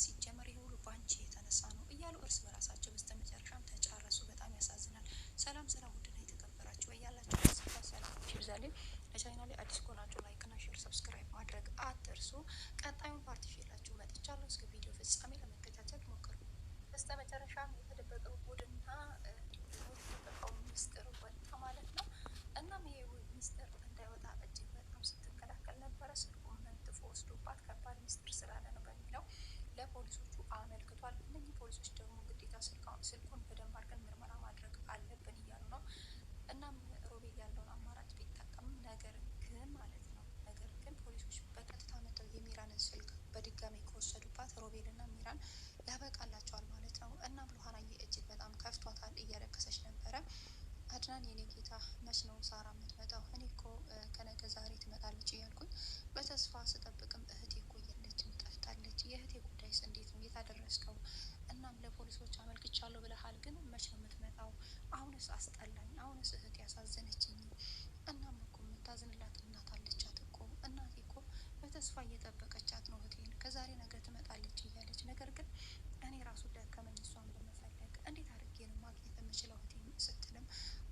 ሲጀመር ይሄ ሁሉ ባንቺ የተነሳ ነው እያሉ እርስ በራሳቸው በስተመጨረሻም ተጫረሱ። በጣም ያሳዝናል። ሰላም ውድና የተከበራችሁ ያላችሁ ሰላም ይብዛልኝ። ለቻናሌ አዲስ ከሆናችሁ ላይክ እና ሼር ሰብስክራይብ ማድረግ አትርሱ። ቀጣዩን ፓርት ይዤላችሁ መጥቻለሁ። እስከ ቪዲዮ ፍጻሜ ለመከታተል ሞክሩ። በስተመጨረሻም የተደበቀው ቡድንና እንዲሁም ደግሞ የተደበቀው ሚስጥር ወጣ ማለት ነው። እናም ይሄ ሚስጥር እንዳይወጣ እጅግ በጣም ስትከላከል ነበረ። ስልኩን መንጥፎ ወስዶባት ከባድ ሚስጥር ስላለ ነው በሚለው ለፖሊሶቹ አመልክቷል። እነዚህ ፖሊሶች ደግሞ ግዴታ ስልኩን በደንብ አድርገን ምርመራ ማድረግ አለብን እያሉ ነው። እናም ሮቤል ያለውን አማራጭ ቢጠቀምም ነገር ግን ፖሊሶች በቀጥታ መጥተው የሚራንን ስልክ በድጋሚ ከወሰዱባት ሮቤልና ሚራን ያበቃላቸዋል ማለት ነው። እናም ሉሃናዬ እጅግ በጣም ከፍቷታል፣ እያለቀሰች ነበረ። አድናን የኔ ጌታ መች ነው ሳራ የምትመጣው? እኔ እኮ ከነገ ዛሬ ትመጣለች እያልኩኝ በተስፋ ስጠብቅም እህቴ እኮ የለችም፣ ጠፍታለች። የእህቴ ጉዳይስ እንዴት ነው የታደረስከው? እናም ለፖሊሶች አመልክቻለሁ ብለሃል፣ ግን መች ነው የምትመጣው? አሁንስ አስጠላኝ፣ አሁንስ እህቴ ያሳዘነችኝ። እናም እኮ የምታዝንላት እናት አለቻት እኮ። እናቴ እኮ በተስፋ እየጠበቀቻት ነው እህቴን፣ ከዛሬ ነገ ትመጣለች እያለች። ነገር ግን እኔ ራሱ ደከመኝ እሷን በመፈለግ። እንዴት አድርጌ ነው ማግኘት የምችለው እህቴን ስትልም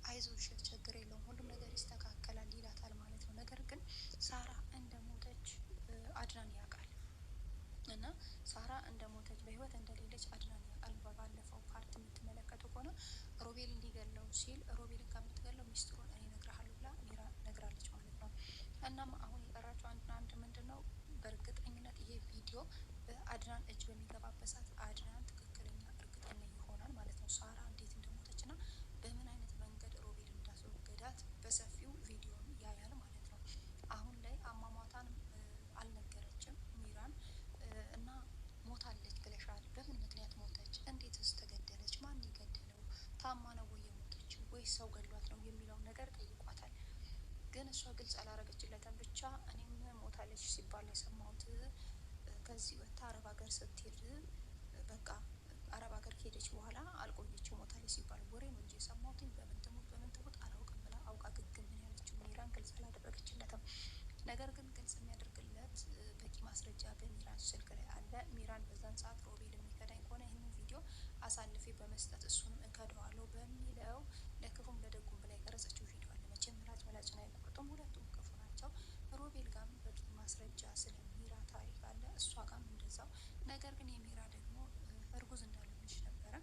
አይዞሽ ችግር የለውም ሁሉም ነገር ይስተካከላል ይላታል ማለት ነው። ነገር ግን ሳራ እንደሞተች አድናን ያውቃል እና ሳራ እንደሞተች በህይወት እንደሌለች አድናን ያውቃል። በባለፈው ፓርት የምትመለከቱ ከሆነ ሮቤል እንዲገለው ሲል ሮቤልን ከምትገለው ሚስጥሩን እኔ እነግርሃለሁ ብላ ሚራ ነግራለች ማለት ነው። እናም አሁን የቀራቸው አንድ ምንድን ነው በእርግጠኝነት ይሄ ቪዲዮ በአድናን እጅ በሚገባበት ሰዓት አድናን ትክክለኛ እርግጠኛ ይሆናል ማለት ነው። ሳራ እንዴት እንደሞተች እና በምን አይነት መንገድ ሮቤል እንዳስወገዳት በሰፊው ቪዲዮን ያያል ማለት ነው። አሁን ላይ አሟሟታን አልነገረችም ሚራን እና ሞታለች ብለሻል፣ በምን ምክንያት ሞተች? እንዴትስ ተገደለች? ማን የገደለው? ታማ ነው ወይ የሞተችው ወይስ ሰው ገድሏት ነው የሚለውን ነገር ጠይቋታል። ግን እሷ ግልጽ አላረገችለትም። ብቻ እኔም ሞታለች ሲባል የሰማሁት ከዚህ ወጥታ አረብ ሀገር ስትሄድ በቃ አረብ ሀገር ከሄደች በኋላ አልቆየችው ሞታለች ሲባል ወሬ ነው እንጂ የሰማሁትኝ በምን ትሙት አላውቅም ብላ አውቃ ግግም ምን ያለችው ሚራን ግልጽ አላደረገችለትም። ነገር ግን ግልጽ የሚያደርግለት በቂ ማስረጃ በሚራን ስልክ ላይ አለ። ሚራን በዛን ሰዓት ሮቤል የሚከዳኝ ከሆነ ይህንን ቪዲዮ አሳልፌ በመስጠት እሱንም እከደዋለሁ በሚለው ለክፉም ለደጉም ብላ የቀረጸችው ቪዲዮ አለ። መቼም ምላጭን አይቆርጡም፣ ሁለቱም ክፉ ናቸው። ሮቤል ጋርም በቂ ማስረጃ ስለ ሚራ ታሪክ አለ፣ እሷ ጋርም እንደዛው። ነገር ግን የሚራ ደግሞ እርጉዝ እንዳልሆነች ነበረ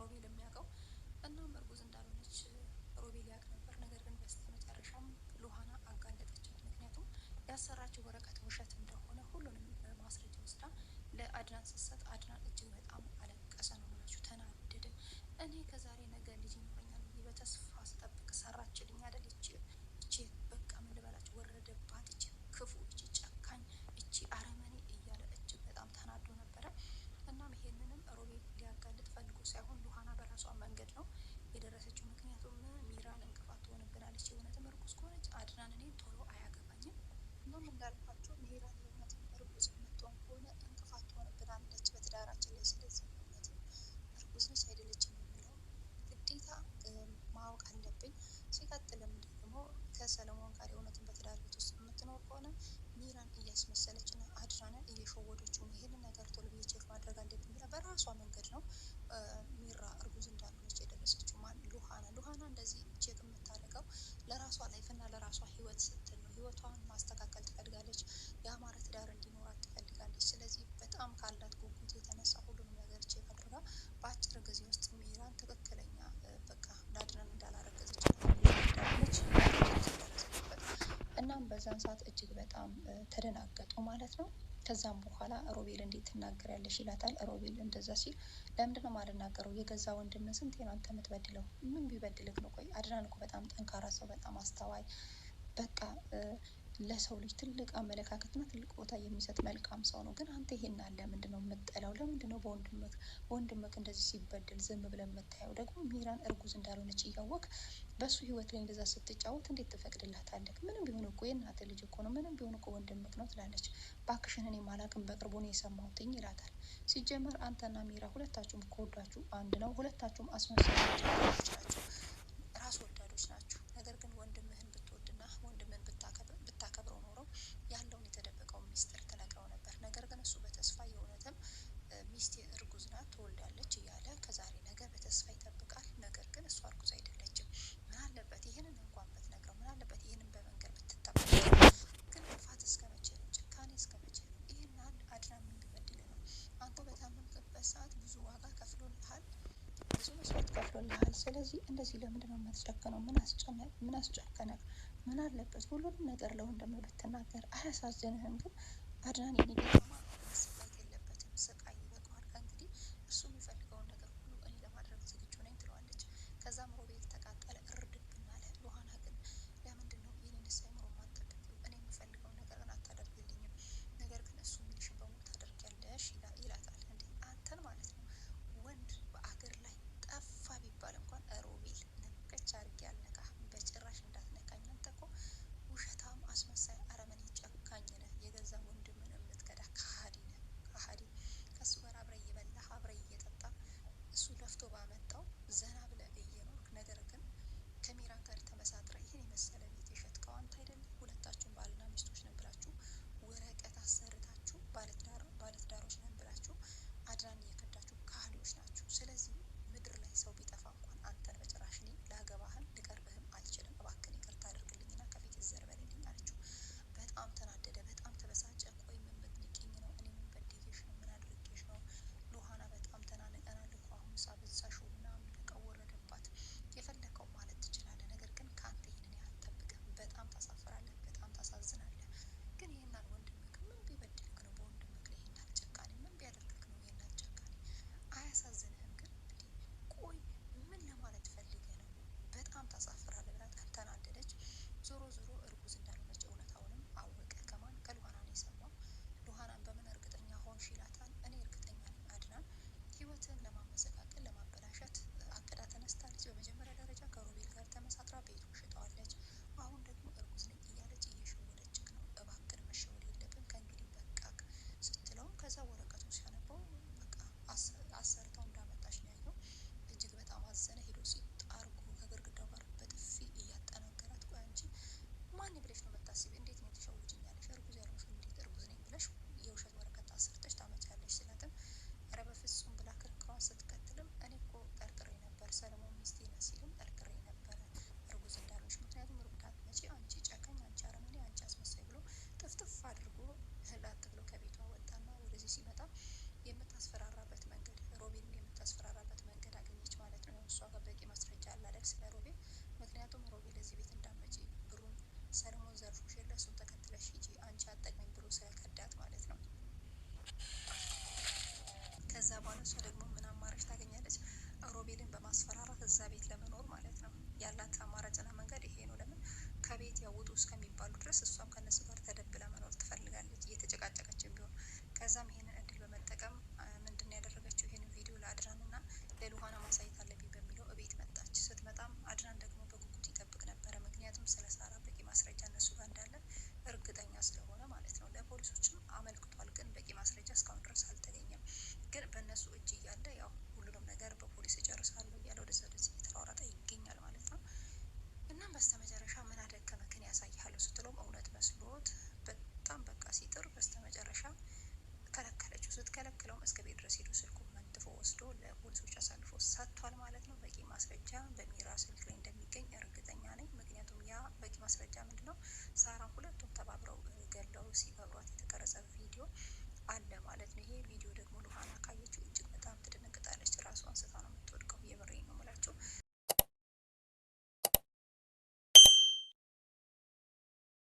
ሮቤል የሚያውቀው። እናም እርጉዝ እንዳልሆነች ሮቤል ያውቅ ነበር። ነገር ግን በስተመጨረሻም ሉሃና አጋለጠቻት። ምክንያቱም ያሰራችው ወረቀት ውሸት እንደሆነ ሁሉንም ማስረጃ ወስዳ ለአድናን ስትሰጥ አድናን እጅግ በጣም አለቀሰ ነው የምላችሁ፣ ተናደደ። እኔ ከዛሬ ነገ ልጅ ይኖረኛል ብዬ በተስፋ ስጠብቅ ሰራችልኝ አይደል? እቺ በቃ ምን ልበላችሁ ወረደባት፣ እቺ ክፉ፣ እቺ ጨካኝ፣ እቺ አረመኔ እያለ እጅግ በጣም ተናዶ ነበረ። እናም ይሄንንም ሮቤል ሊያጋልጥ ፈልጎ ሳይሆን ሉሃና በራሷ መንገድ ነው የደረሰችው። ምክንያቱም ሚራን እንቅፋት ትሆንብናለች። የእውነትም እርጉዝ ከሆነች አድናን እኔ ቶሎ አያገባኝም። እናም እንዳልኳቸው ሚራን የእውነትም እርጉዝ የምትሆን ከሆነ እንቅፋት ትሆንብናለች በትዳራችን ላይ። ስለዚህ እውነትም እርጉዝ ነች አይደለችም የሚለው ግዴታ ማወቅ አለብኝ። ሲቀጥልም ደግሞ ከሰለሞን ጋር የእውነትም በትዳር ቤት ውስጥ የምትኖር ከሆነ ሚራን እያስመሰለች እና አድናንን እየሸወደችው ነው። ይህንን ነገር ቶሎ ብዬ ቼክ ማድረግ አለብኝ ብላ በራሷ መንገድ ነው ሚራ እርጉዝ እንዳልሆነች የደረሰችው። ሉሃና እንደዚህ ቼክ የምታደርገው ለራሷ ላይፍ እና ለራሷ ህይወት ስትል ነው። ህይወቷን ማስተካከል ትፈልጋለች፣ የአማረ ትዳር እንዲኖራት ትፈልጋለች። ስለዚህ በጣም ካላት ጉጉት የተነሳ ሁሉንም ነገር ቼክ አድርጋ በአጭር ጊዜ ውስጥ ሚራን ትክክለኛ በቃ ለአድናን እንዳላረገዘች እንዳለች እናም በዛን ሰዓት እጅግ በጣም ተደናገጡ ማለት ነው። ከዛም በኋላ ሮቤል እንዴት ትናገሪያለሽ ይላታል። ሮቤል እንደዛ ሲል ለምንድን ነው የማልናገረው? የገዛ ወንድም ስንት ነው አንተ የምትበድለው? ምን ቢበድልክ ነው? ቆይ አድናን እኮ በጣም ጠንካራ ሰው፣ በጣም አስተዋይ፣ በቃ ለሰው ልጅ ትልቅ አመለካከትና ትልቅ ቦታ የሚሰጥ መልካም ሰው ነው። ግን አንተ ይሄን አለ ምንድን ነው የምትጠላው? ለምንድን ነው በወንድምክ እንደዚህ ሲበድል ዝም ብለን የምታየው? ደግሞ ሚራን እርጉዝ እንዳልሆነች እያወቅ በሱ ህይወት ላይ እንደዛ ስትጫወት እንዴት ትፈቅድላታለህ? ምንም ቢሆን እኮ የእናትህ ልጅ እኮ ነው፣ ምንም ቢሆን እኮ ወንድምክ ነው ትላለች። ባክሽን እኔ ማላቅም በቅርቡ ነው የሰማሁትኝ ይላታል። ሲጀመር አንተና ሚራ ሁለታችሁም ከወዳችሁ አንድ ነው። ሁለታችሁም አስመሳዮች ናቸው፣ ራስ ወዳዶች ናቸው። ነገር ግን ወንድምህን ብትወድና ወንድምህን ብታከብረው ኖሮ ያለውን የተደበቀውን ሚስጥር ትነግረው ነበር። ነገር ግን እሱ በተስፋ የእውነትም ሰዓት ብዙ ዋጋ ከፍሎልሃል፣ ብዙ መስዋዕት ከፍሎልሃል። ስለዚህ እንደዚህ ለምንድን ነው የምትጨክነው? ምን አስጨከነህ? ምን አለበት ሁሉንም ነገር ለወንድምህ ብትናገር አያሳዝንህም? ግን አድናን የኔ ጌታ መሰቃየት የለበትም። ስቃይ ይበቃዋል። ከእንግዲህ እሱ የሚፈልገውን ነገር ሁሉ እኔ ለማድረግ ዝግጁ ነኝ ትለዋለች። ከዛም ሮቤል ተቃጠለ፣ እርድብን አለ። ሉሃና ግን ለምንድን ነው የኔንስ አይምሮ የማትጠብቂው? እኔ የምፈልገውን ነገር ግን አታደርግልኝም፣ ነገር ግን እሱ የሚልሽን በሙሉ ታደርጊያለሽ ይላታል። እንዴ አንተን ማለት ነው ወንድ በአገር ላይ ጠፋ ቢባል እንኳን ሮቤል ነከች አድርጌ አልነካህም፣ በጭራሽ እንዳትነካኝ። አንተ እኮ ውሸታም፣ አስመሳይ፣ አረመኔ፣ ጨካኝ ነህ። የገዛ ወንድምን የምትከዳ ከሀዲ ነህ፣ ከሀዲ። ከእሱ ጋር አብረ እየበላህ አብረ እየጠጣ እሱ ለፍቶ ባመጣው ዘና ብለህ እየኖርክ፣ ነገር ግን ከሚራን ጋር ተመሳጥረ ይህን የመሰለ ቤት የሸጥከው አንተ አይደለም? ሁለታችሁም ባልና ሚስቶች ነን ብላችሁ ወረቀት አሰርታችሁ ባለትዳሮች ነን ብላችሁ አድናን እየከዳችሁ ካህሊዎች ናችሁ። ስለዚህ ምድር ላይ ሰው ቢጠፋ እንኳን አንተን በጭራሽ እኔ ላገባህም ልቀርብህም አልችልም። እባክህን ይቅርታ አድርግልኝና ከፊት ዘርበልልኝ አለችው። በጣም ተናደደ፣ በጣም ተበሳጨ። ቆይ ምን ብትንቂኝ ነው? እኔ ምን በድዬሽ ነው? ምን አድርጌሽ ነው? ሉሃና በጣም ተናንቀናል እኮ አሁን ሳበዛሽው ምናምን በቃ ወረደባት። የፈለከው ማለት ትችላለህ፣ ነገር ግን ከአንተ ይህንን ያህል ጠብቅህ። በጣም ታሳፍራለህ፣ በጣም ታሳዝናለህ። ግን ይህናል ወንድምህ ምን ቢበድልክ ነው በወንድምህ ላይ ይህናል ጨካኔ? ምን ቢያደርግክ ነው ይህናል ጨካኔ? አያሳዝንህም? ግን እንዴ ቆይ ምን ለማለት ፈልገህ ነው? በጣም ታሳፍራለህ ብላ ተናደደች። ዞሮ ዞሮ እርጉዝ እንዳልሆነች እውነታውንም አወቀ። ከማን? ከሉሃና ነው የሰማው። ሉሃናን በምን እርግጠኛ ሆንሽ ይላታል። እኔ እርግጠኛ ነኝ አድናን ህይወትን ለማመሰቃቀል ለማበላሸት አቅዳ ተነስታለች። በመጀመሪያ ደረጃ ከሮቤል ጋር ተመሳጥራ ቤቱን ሽጠዋለች። አሁን ደግሞ እርጉዝ ነኝ እያለች እየሸወደችክ ነው። እባክን መሸወድ የለብን ከእንግዲህ በቃ ስትለውም ከዛ ወረቀቱን ሲያነበው በቃ አሰርተው እንዳመጣች ነው ያየው። እጅግ በጣም አዘነ። ሄዶ ሲጣርጉ ከግርግዳው ጋር በጥፊ እያጠናገራት፣ ቆይ አንቺ ማን ብለሽ ነው የምታስቢ? እንዴት